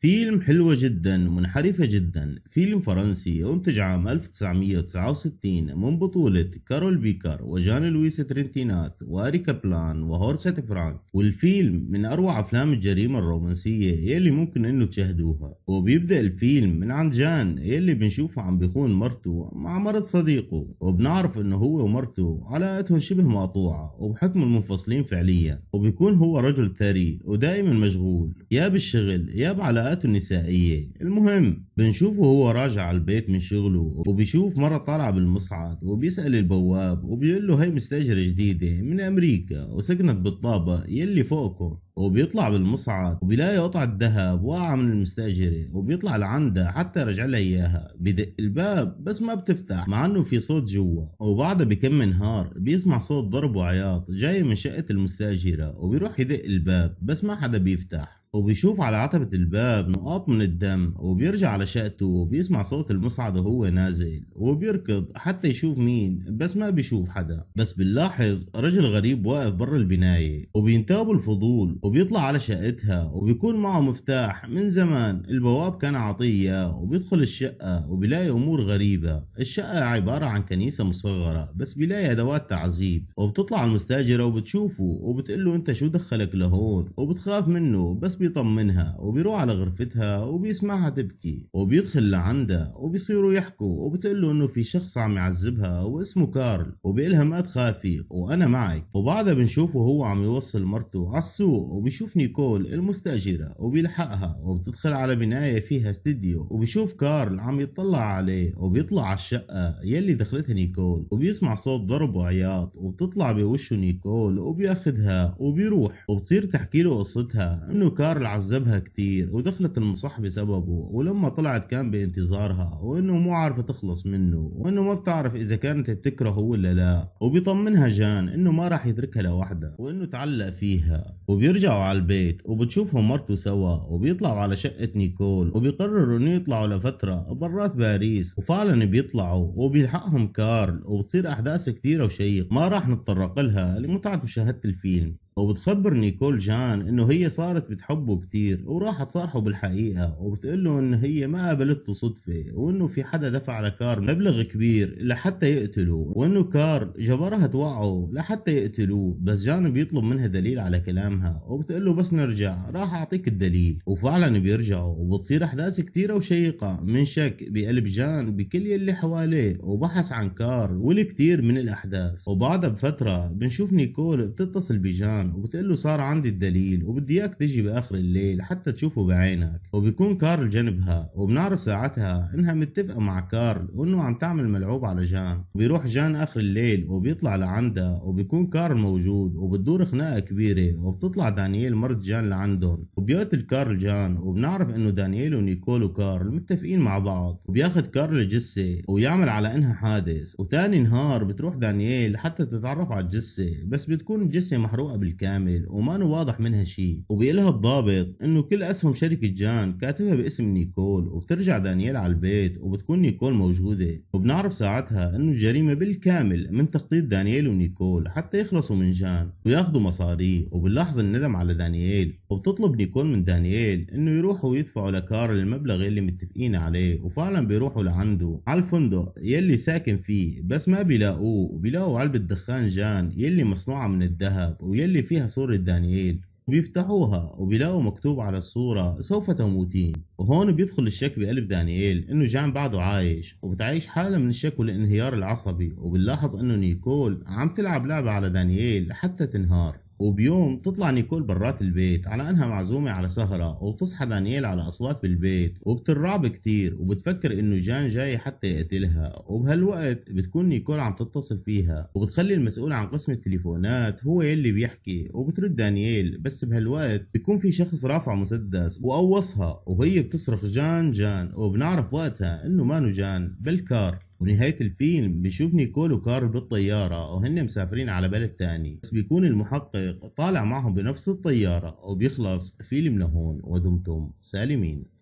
فيلم حلوة جدا منحرفة جدا. فيلم فرنسي أنتج عام 1969 من بطولة كارول بيكر وجان لويس ترنتينات وأريكا بلان وهورست فرانك. والفيلم من أروع أفلام الجريمة الرومانسية يلي ممكن إنه تشاهدوها. وبيبدأ الفيلم من عند جان يلي بنشوفه عم بيخون مرته مع مرض صديقه، وبنعرف إنه هو ومرته علاقتهم شبه مقطوعة وبحكم المنفصلين فعليا. وبيكون هو رجل ثري ودائما مشغول يا بالشغل يا بعلاقاته النسائية. المهم بنشوفه هو راجع على البيت من شغله وبيشوف مرة طالعة بالمصعد وبيسأل البواب وبيقول له هي مستأجرة جديدة من أمريكا وسكنت بالطابق يلي فوقه. وبيطلع بالمصعد وبيلاقي قطعة ذهب واقعة من المستأجرة وبيطلع لعندها حتى رجع لها إياها. بدق الباب بس ما بتفتح مع إنه في صوت جوا. وبعدها بكم نهار بيسمع صوت ضرب وعياط جاي من شقة المستأجرة وبيروح يدق الباب بس ما حدا بيفتح. وبيشوف على عتبة الباب نقاط من الدم وبيرجع على شقته وبيسمع صوت المصعد وهو نازل وبيركض حتى يشوف مين بس ما بيشوف حدا. بس بنلاحظ رجل غريب واقف برا البناية وبينتابه الفضول وبيطلع على شقتها وبيكون معه مفتاح من زمان البواب كان عطيه. وبيدخل الشقة وبيلاقي أمور غريبة. الشقة عبارة عن كنيسة مصغرة بس بيلاقي أدوات تعذيب. وبتطلع المستاجرة وبتشوفه وبتقله أنت شو دخلك لهون، وبتخاف منه بس بيطمنها. وبيروح على غرفتها وبيسمعها تبكي وبيدخل لعندها وبيصيروا يحكوا وبتقله انه في شخص عم يعذبها واسمه كارل وبيقلها ما تخافي وانا معك. وبعدها بنشوفه هو عم يوصل مرته على السوق وبيشوف نيكول المستأجرة وبيلحقها وبتدخل على بناية فيها استديو وبيشوف كارل عم يطلع عليه وبيطلع على الشقة يلي دخلتها نيكول وبيسمع صوت ضرب وعياط وبتطلع بوشه نيكول وبياخدها وبيروح. وبتصير تحكي له قصتها انه كارل عذبها كتير ودخلت المصح بسببه، ولما طلعت كان بانتظارها وانه مو عارفة تخلص منه وانه ما بتعرف اذا كانت بتكرهه ولا لا. وبيطمنها جان انه ما راح يتركها لوحدها وانه تعلق فيها. وبيرجعوا على البيت وبتشوفهم مرته سوا وبيطلعوا على شقة نيكول وبيقرروا انه يطلعوا لفترة برات باريس. وفعلا بيطلعوا وبيلحقهم كارل وبتصير احداث كتيرة وشيق ما راح نتطرق لها لمتعة مشاهدة الفيلم. وبتخبر نيكول جان انه هي صارت بتحبه كتير وراحت تصارحه بالحقيقة وبتقول له انه هي ما قابلته صدفة وانه في حدا دفع على كار مبلغ كبير لحتى يقتله وانه كار جبرها توعه لحتى يقتلوه. بس جان بيطلب منها دليل على كلامها وبتقول له بس نرجع راح اعطيك الدليل. وفعلا بيرجعوا وبتصير احداث كتيرة وشيقة من شك بقلب جان بكل يلي حواليه وبحث عن كار والكتير من الاحداث. وبعدها بفترة بنشوف نيكول بتتصل بجان وبتقول له صار عندي الدليل وبدي اياك تجي باخر الليل حتى تشوفه بعينك. وبيكون كارل جنبها وبنعرف ساعتها انها متفقه مع كارل وانه عم تعمل ملعوب على جان. وبيروح جان اخر الليل وبيطلع لعندها وبيكون كارل موجود وبتدور خناقه كبيره وبتطلع دانييل مرت جان لعندهم وبيقتل كارل جان. وبنعرف انه دانييل ونيكول وكارل متفقين مع بعض وبياخد كارل الجثه ويعمل على انها حادث. وتاني نهار بتروح دانييل حتى تتعرف على الجثه بس بتكون الجثه محروقه بالكامل وما واضح منها شيء. وبيقلها الضابط انه كل اسهم شركة جان كاتبها باسم نيكول. وبترجع دانييل على البيت وبتكون نيكول موجودة وبنعرف ساعتها انه الجريمة بالكامل من تخطيط دانييل ونيكول حتى يخلصوا من جان وياخدوا مصاريه. وبنلاحظ الندم على دانييل وبتطلب نيكول من دانييل انه يروحوا ويدفعوا لكارل المبلغ اللي متفقين عليه. وفعلا بيروحوا لعنده على الفندق يلي ساكن فيه بس ما بيلاقوه وبيلاقوا علبة دخان جان يلي مصنوعة من الذهب ويلي فيها صورة دانييل. وبيفتحوها وبيلاقوا مكتوب على الصورة سوف تموتين. وهون بيدخل الشك بقلب دانييل انه جان بعده عايش وبتعيش حالة من الشك والانهيار العصبي. وبنلاحظ انه نيكول عم تلعب لعبة على دانييل لحتى تنهار. وبيوم تطلع نيكول برات البيت على انها معزومة على سهرة وبتصحى دانييل على اصوات بالبيت وبترعب كتير وبتفكر انه جان جاي حتى يقتلها. وبهالوقت بتكون نيكول عم تتصل فيها وبتخلي المسؤول عن قسم التليفونات هو يلي بيحكي وبترد دانييل. بس بهالوقت بيكون في شخص رافع مسدس وقوصها وهي بتصرخ جان جان. وبنعرف وقتها انه مانو جان بل كار. ونهاية الفيلم بيشوف نيكول وكارل بالطيارة وهن مسافرين على بلد تاني بس بيكون المحقق طالع معهم بنفس الطيارة. وبيخلص فيلم لهون ودمتم سالمين.